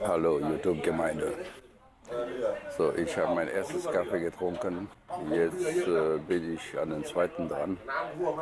Hallo YouTube-Gemeinde. So, ich habe mein erstes Kaffee getrunken. Jetzt bin ich an den zweiten dran.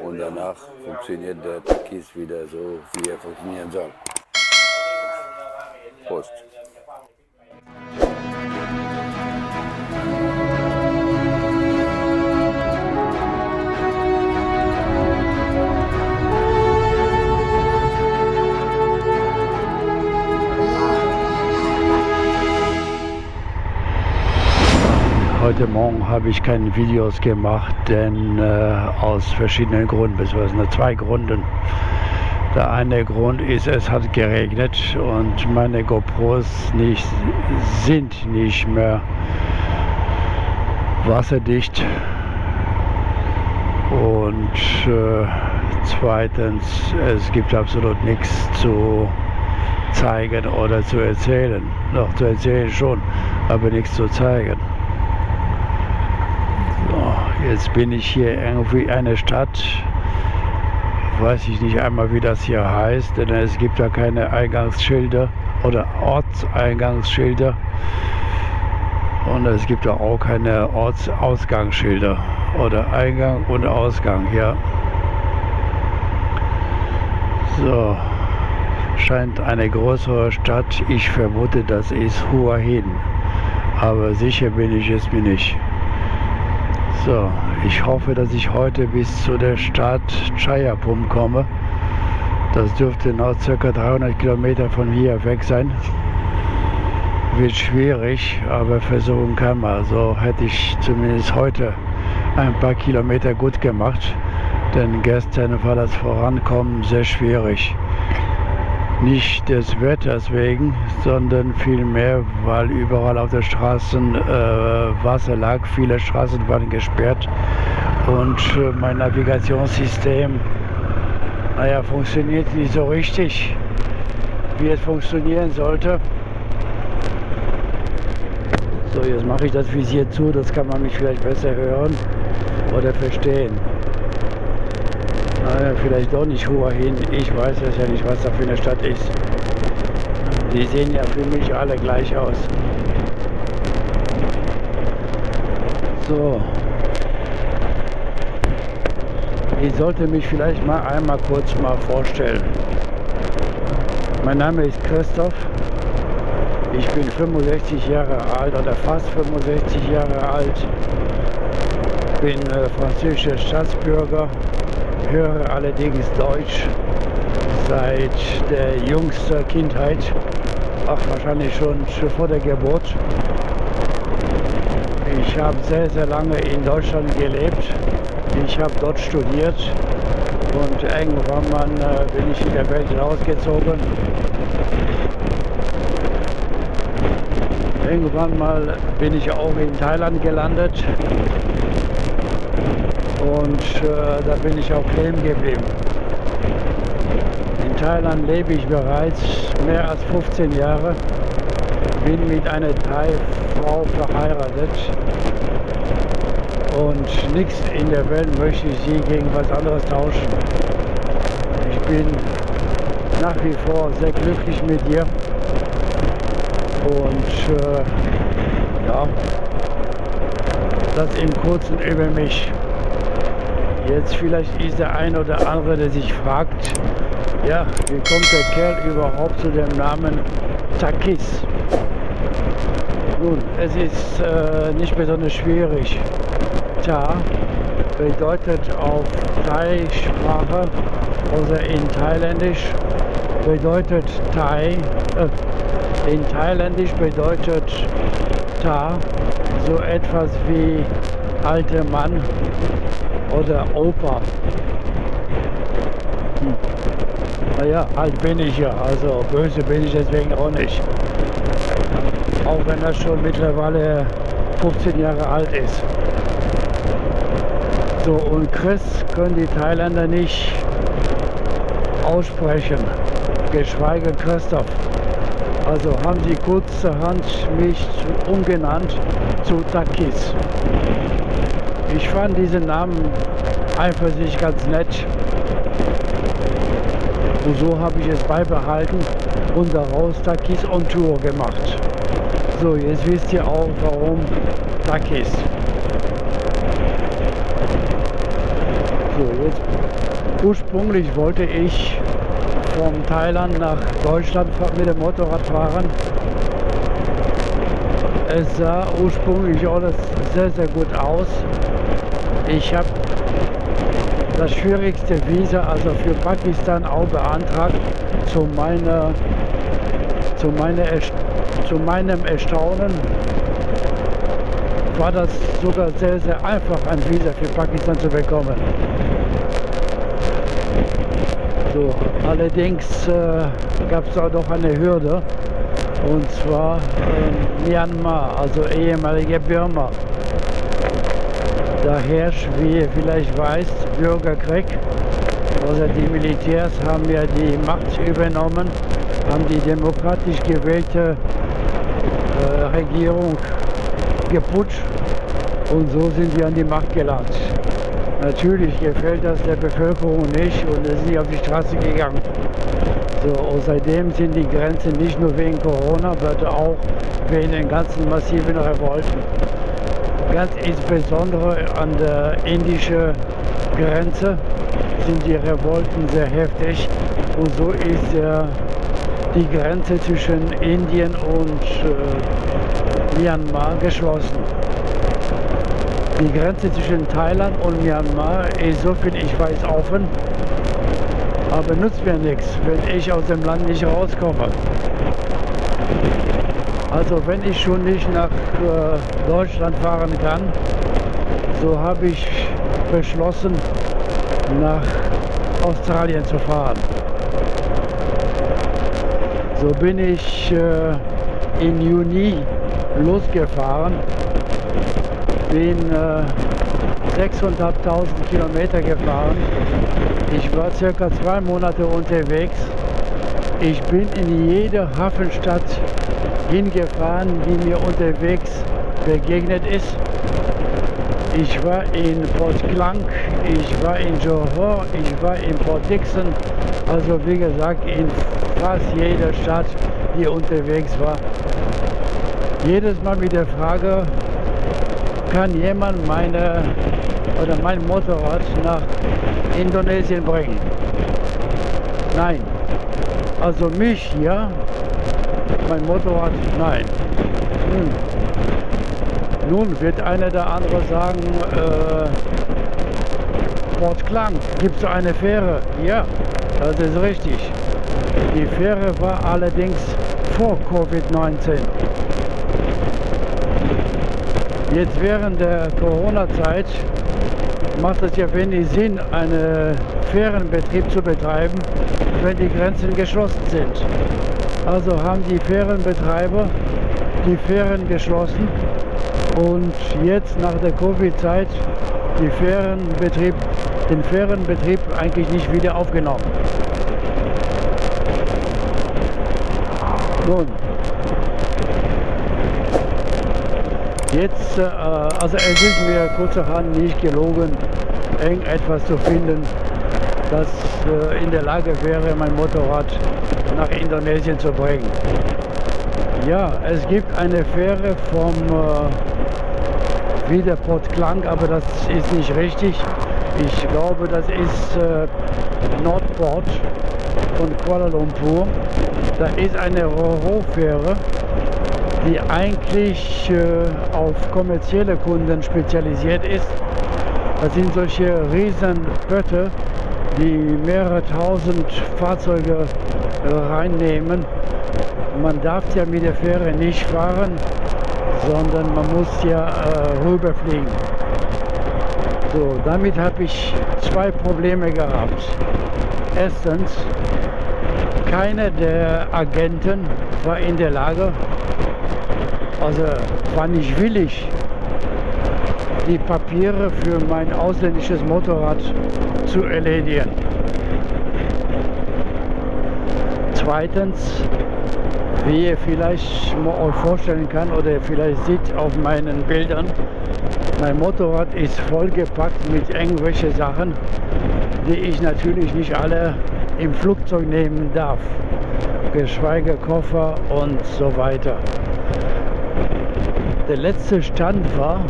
Und danach funktioniert der Takis wieder so, wie er funktionieren soll. Prost. Heute Morgen habe ich keine Videos gemacht, denn aus verschiedenen Gründen, beziehungsweise nur zwei Gründen. Der eine Grund ist, es hat geregnet und meine GoPros sind nicht mehr wasserdicht. Und zweitens, es gibt absolut nichts zu zeigen oder zu erzählen. Doch zu erzählen schon, aber nichts zu zeigen. Jetzt bin ich hier irgendwie eine Stadt, weiß ich nicht einmal, wie das hier heißt, denn es gibt ja keine Eingangsschilder oder Ortseingangsschilder und es gibt auch keine Ortsausgangsschilder oder Eingang und Ausgang hier. So, scheint eine größere Stadt, ich vermute, das ist Hua Hin, aber sicher bin ich es mir nicht. So, ich hoffe, dass ich heute bis zu der Stadt Chayapum komme. Das dürfte noch ca. 300 Kilometer von hier weg sein. Wird schwierig, aber versuchen kann man. So hätte ich zumindest heute ein paar Kilometer gut gemacht. Denn gestern war das Vorankommen sehr schwierig. Nicht des Wetters wegen, sondern vielmehr, weil überall auf den Straßen Wasser lag. Viele Straßen waren gesperrt und mein Navigationssystem, funktioniert nicht so richtig, wie es funktionieren sollte. So, jetzt mache ich das Visier zu, das kann man mich vielleicht besser hören oder verstehen. Vielleicht doch nicht Hua Hin, ich weiß es ja nicht, was da für eine Stadt ist. Die sehen ja für mich alle gleich aus. So. Ich sollte mich vielleicht mal einmal kurz vorstellen. Mein Name ist Christoph. Ich bin 65 Jahre alt oder fast 65 Jahre alt. Bin französischer Staatsbürger. Höre allerdings Deutsch seit der jüngsten Kindheit, wahrscheinlich schon vor der Geburt. Ich habe sehr, sehr lange in Deutschland gelebt. Ich habe dort studiert und irgendwann bin ich in der Welt rausgezogen. Irgendwann mal bin ich auch in Thailand gelandet. Und da bin ich auch kleben geblieben. In Thailand lebe ich bereits mehr als 15 Jahre. Bin mit einer Thai-Frau verheiratet. Und nichts in der Welt möchte ich sie gegen was anderes tauschen. Ich bin nach wie vor sehr glücklich mit ihr. Und das im Kurzen über mich. Jetzt vielleicht ist der ein oder andere, der sich fragt, ja, wie kommt der Kerl überhaupt zu dem Namen Takis? Nun, es ist nicht besonders schwierig. Ta bedeutet auf Thai-Sprache oder in Thailändisch bedeutet Thai, in Thailändisch bedeutet Ta so etwas wie alter Mann oder Opa. Naja, alt bin ich ja, also böse bin ich deswegen auch nicht. Auch wenn das schon mittlerweile 15 Jahre alt ist. So, und Chris können die Thailänder nicht aussprechen, geschweige Christoph. Also haben sie kurzerhand mich umgenannt zu Takis. Ich fand diesen Namen einfach sich ganz nett. Und so habe ich es beibehalten und daraus Takis on Tour gemacht. So, jetzt wisst ihr auch, warum Takis. So, jetzt ursprünglich wollte ich von Thailand nach Deutschland mit dem Motorrad fahren. Es sah ursprünglich alles sehr, sehr gut aus. Ich habe das schwierigste Visa, also für Pakistan, auch beantragt. Zu meinem Erstaunen war das sogar sehr, sehr einfach, ein Visa für Pakistan zu bekommen. So, allerdings gab es auch noch eine Hürde, und zwar Myanmar, also ehemalige Birma. Da herrscht, wie ihr vielleicht weißt, Bürgerkrieg. Also die Militärs haben ja die Macht übernommen, haben die demokratisch gewählte Regierung geputscht, und so sind wir an die Macht gelangt. Natürlich gefällt das der Bevölkerung nicht, und es ist nicht auf die Straße gegangen. So, und seitdem sind die Grenzen nicht nur wegen Corona, sondern auch wegen den ganzen massiven Revolten. Ganz insbesondere an der indischen Grenze sind die Revolten sehr heftig, und so ist die Grenze zwischen Indien und Myanmar geschlossen. Die Grenze zwischen Thailand und Myanmar ist, soviel ich weiß, offen, aber nützt mir nichts, wenn ich aus dem Land nicht rauskomme. Also wenn ich schon nicht nach Deutschland fahren kann, so habe ich beschlossen, nach Australien zu fahren. So bin ich im Juni losgefahren, bin 6.500 Kilometer gefahren. Ich war circa 2 Monate unterwegs. Ich bin in jede Hafenstadt hingefahren, die mir unterwegs begegnet ist. Ich war in Port Klang, ich war in Johor, ich war in Port Dickson, also wie gesagt in fast jeder Stadt, die unterwegs war. Jedes Mal mit der Frage, kann jemand mein Motorrad nach Indonesien bringen? Nein. Also mich hier, mein Motorrad, nein. Nun wird einer der andere sagen, Port Klang, gibt es eine Fähre? Ja, das ist richtig. Die Fähre war allerdings vor Covid-19. Jetzt während der Corona-Zeit macht es ja wenig Sinn, einen Fährenbetrieb zu betreiben, wenn die Grenzen geschlossen sind. Also haben die Fährenbetreiber die Fähren geschlossen, und jetzt nach der Covid-Zeit den Fährenbetrieb eigentlich nicht wieder aufgenommen. Nun, jetzt, also es ist mir kurzerhand nicht gelungen, irgendetwas zu finden, das in der Lage wäre, mein Motorrad nach Indonesien zu bringen. Ja, es gibt eine Fähre vom wieder Port Klang, aber das ist nicht richtig. Ich glaube, das ist Nordport von Kuala Lumpur. Da ist eine Ro-Ro-Fähre, die eigentlich auf kommerzielle Kunden spezialisiert ist. Das sind solche riesen Bötte, die mehrere tausend Fahrzeuge reinnehmen. Man darf ja mit der Fähre nicht fahren, sondern man muss ja rüberfliegen. So, damit habe ich 2 Probleme gehabt. Erstens, keiner der Agenten war in der Lage, also war nicht willig, die Papiere für mein ausländisches Motorrad zu erledigen. Zweitens, wie ihr vielleicht euch vorstellen kann oder vielleicht seht auf meinen Bildern, mein Motorrad ist vollgepackt mit irgendwelchen Sachen, die ich natürlich nicht alle im Flugzeug nehmen darf, geschweige Koffer und so weiter. Der letzte Stand war,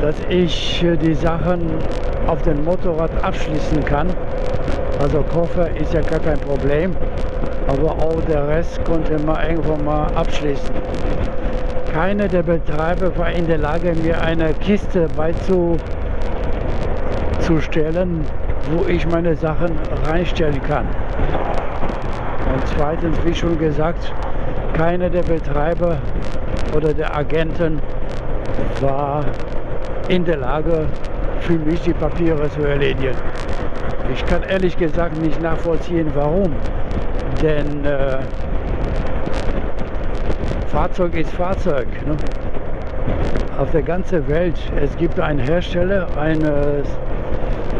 dass ich die Sachen auf dem Motorrad abschließen kann. Also Koffer ist ja gar kein Problem, aber auch der Rest konnte man irgendwann mal abschließen. Keiner der Betreiber war in der Lage, mir eine Kiste beizustellen, wo ich meine Sachen reinstellen kann. Und zweitens, wie schon gesagt, keiner der Betreiber oder der Agenten war in der Lage, für mich die Papiere zu erledigen. Ich kann ehrlich gesagt nicht nachvollziehen, warum. Denn Fahrzeug ist Fahrzeug. Ne? Auf der ganzen Welt, es gibt einen Hersteller, eine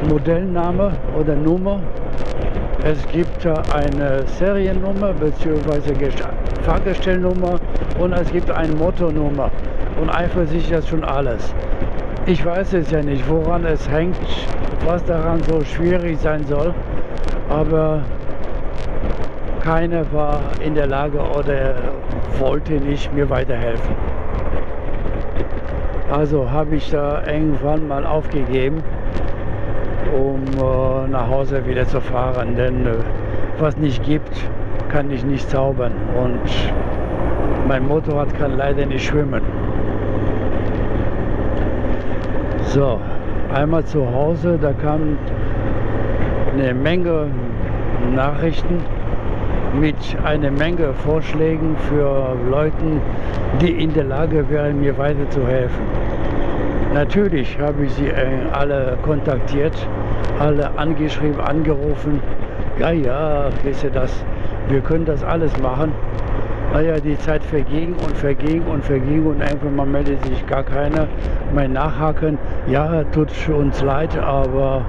Modellname oder Nummer. Es gibt eine Seriennummer bzw. Fahrgestellnummer und es gibt eine Motornummer. Und einfach sich das schon alles. Ich weiß es ja nicht, woran es hängt, was daran so schwierig sein soll, aber keiner war in der Lage oder wollte nicht mir weiterhelfen. Also habe ich da irgendwann mal aufgegeben, um nach Hause wieder zu fahren, denn was nicht gibt, kann ich nicht zaubern und mein Motorrad kann leider nicht schwimmen. So, einmal zu Hause, da kamen eine Menge Nachrichten mit einer Menge Vorschlägen für Leute, die in der Lage wären, mir weiterzuhelfen. Natürlich habe ich sie alle kontaktiert, alle angeschrieben, angerufen. Ja, wisst ihr das, wir können das alles machen. Naja, die Zeit verging und irgendwann mal meldet sich gar keiner. Mein Nachhaken, ja, tut uns leid, aber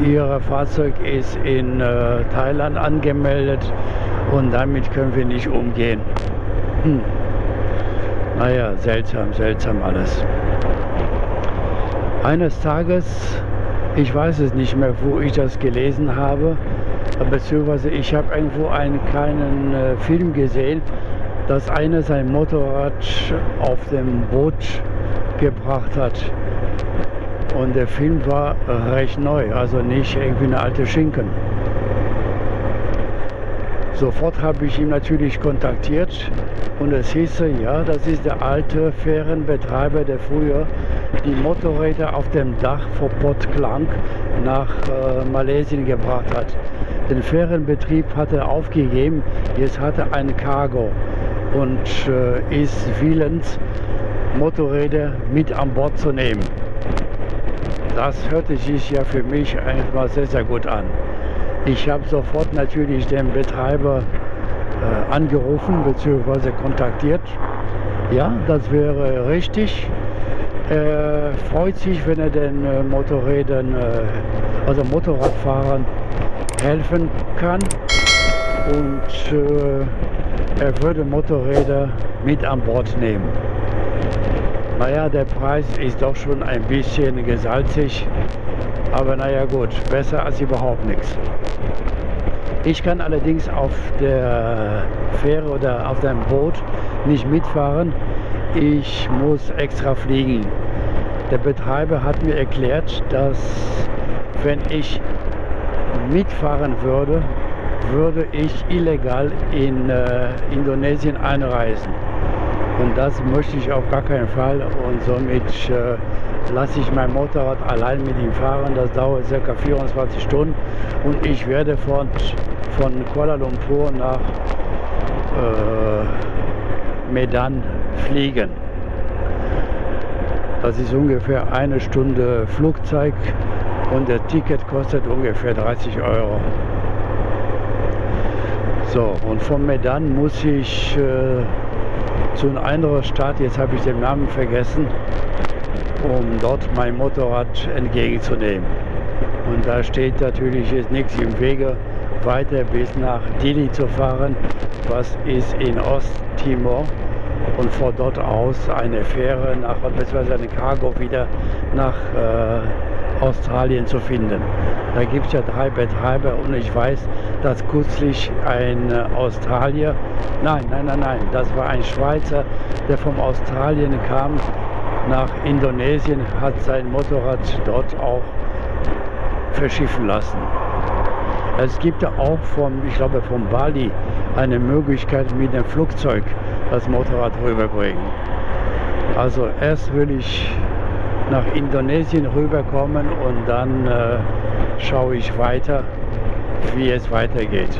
Ihr Fahrzeug ist in Thailand angemeldet und damit können wir nicht umgehen. Naja, seltsam alles. Eines Tages, ich weiß es nicht mehr, wo ich das gelesen habe, beziehungsweise ich habe irgendwo einen kleinen Film gesehen, dass einer sein Motorrad auf dem Boot gebracht hat. Und der Film war recht neu, also nicht irgendwie eine alte Schinken. Sofort habe ich ihn natürlich kontaktiert und es hieß, ja, das ist der alte Fährenbetreiber, der früher die Motorräder auf dem Dach vor Port Klang nach Malaysia gebracht hat. Den Fährenbetrieb hat er aufgegeben, jetzt hat er ein Cargo und ist willens, Motorräder mit an Bord zu nehmen. Das hörte sich ja für mich einfach sehr, sehr gut an. Ich habe sofort natürlich den Betreiber angerufen bzw. kontaktiert. Ja, das wäre richtig. Er freut sich, wenn er den Motorrädern, also Motorradfahrern helfen kann und er würde Motorräder mit an Bord nehmen. Naja, der Preis ist doch schon ein bisschen gesalzig, aber naja gut, besser als überhaupt nichts. Ich kann allerdings auf der Fähre oder auf dem Boot nicht mitfahren, ich muss extra fliegen. Der Betreiber hat mir erklärt, dass wenn ich mitfahren würde, würde ich illegal in Indonesien einreisen. Und das möchte ich auf gar keinen Fall und somit lasse ich mein Motorrad allein mit ihm fahren. Das dauert ca. 24 Stunden und ich werde von Kuala Lumpur nach Medan fliegen. Das ist ungefähr eine Stunde Flugzeit und der Ticket kostet ungefähr 30 Euro. So, und von Medan muss ich zu einer anderen Stadt, jetzt habe ich den Namen vergessen, um dort mein Motorrad entgegenzunehmen. Und da steht natürlich jetzt nichts im Wege, weiter bis nach Dili zu fahren, was ist in Osttimor, und von dort aus eine Fähre nach, beziehungsweise eine Cargo wieder nach Australien zu finden. Da gibt es ja 3 Betreiber und ich weiß, dass kürzlich ein Australier, nein, das war ein Schweizer, der vom Australien kam nach Indonesien, hat sein Motorrad dort auch verschiffen lassen. Es gibt ja auch ich glaube vom Bali, eine Möglichkeit mit dem Flugzeug das Motorrad rüberbringen. Also erst will ich nach Indonesien rüberkommen und dann schaue ich weiter, wie es weitergeht.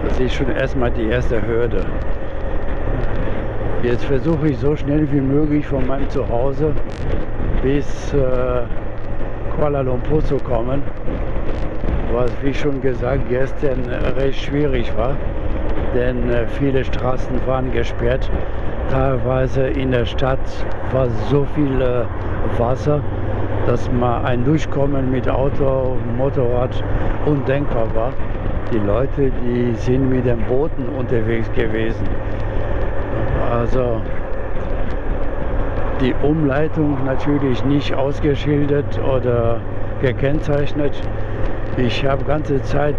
Das ist schon erstmal die erste Hürde. Jetzt versuche ich so schnell wie möglich von meinem Zuhause bis Kuala Lumpur zu kommen, was wie schon gesagt gestern recht schwierig war, denn viele Straßen waren gesperrt. Teilweise in der Stadt war so viel Wasser, dass mal ein Durchkommen mit Auto, Motorrad undenkbar war. Die Leute, die sind mit den Booten unterwegs gewesen. Also die Umleitung natürlich nicht ausgeschildert oder gekennzeichnet. Ich habe ganze Zeit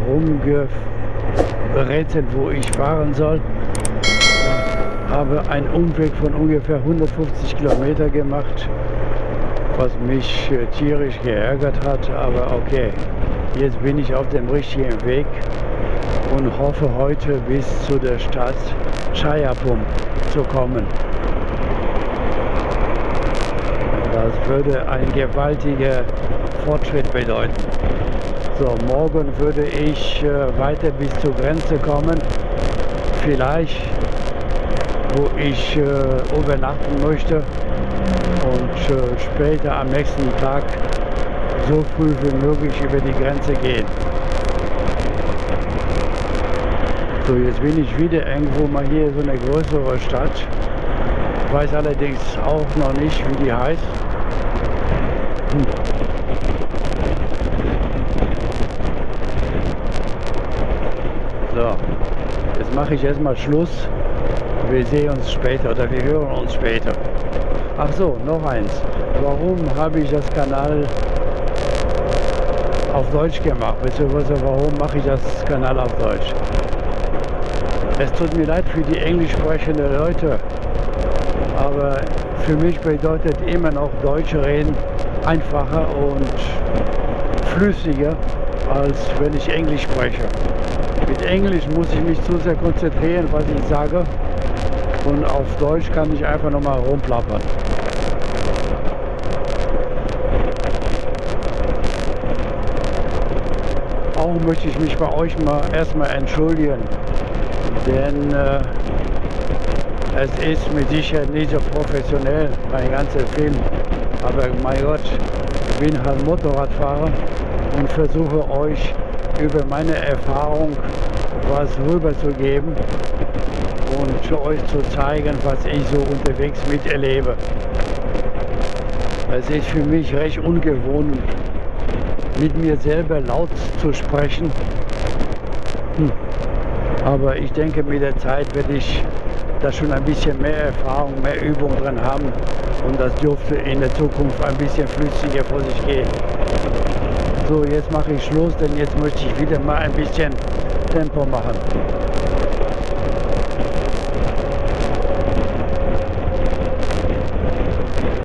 rumgerätselt, wo ich fahren soll. Habe einen Umweg von ungefähr 150 Kilometer gemacht, was mich tierisch geärgert hat, aber okay. Jetzt bin ich auf dem richtigen Weg und hoffe heute bis zu der Stadt Chayapum zu kommen. Das würde ein gewaltiger Fortschritt bedeuten. So, morgen würde ich weiter bis zur Grenze kommen. Vielleicht, wo ich übernachten möchte und später am nächsten Tag so früh wie möglich über die Grenze gehen. So, jetzt bin ich wieder irgendwo mal hier so eine größere Stadt. Weiß allerdings auch noch nicht, wie die heißt. So, jetzt mache ich erstmal Schluss. Wir sehen uns später oder wir hören uns später. Ach so, noch eins. Warum habe ich das Kanal auf Deutsch gemacht? Beziehungsweise warum mache ich das Kanal auf Deutsch? Es tut mir leid für die englisch sprechenden Leute, aber für mich bedeutet immer noch Deutsch reden einfacher und flüssiger, als wenn ich Englisch spreche. Mit Englisch muss ich mich zu sehr konzentrieren, was ich sage, und auf Deutsch kann ich einfach nochmal rumplappern. Auch möchte ich mich bei euch mal erstmal entschuldigen, denn es ist mit Sicherheit nicht so professionell, mein ganzer Film, aber mein Gott, ich bin halt Motorradfahrer und versuche euch über meine Erfahrung was rüberzugeben und euch zu zeigen, was ich so unterwegs miterlebe. Es ist für mich recht ungewohnt, mit mir selber laut zu sprechen. Aber ich denke, mit der Zeit werde ich da schon ein bisschen mehr Erfahrung, mehr Übung drin haben und das dürfte in der Zukunft ein bisschen flüssiger vor sich gehen. So, jetzt mache ich Schluss, denn jetzt möchte ich wieder mal ein bisschen Tempo machen.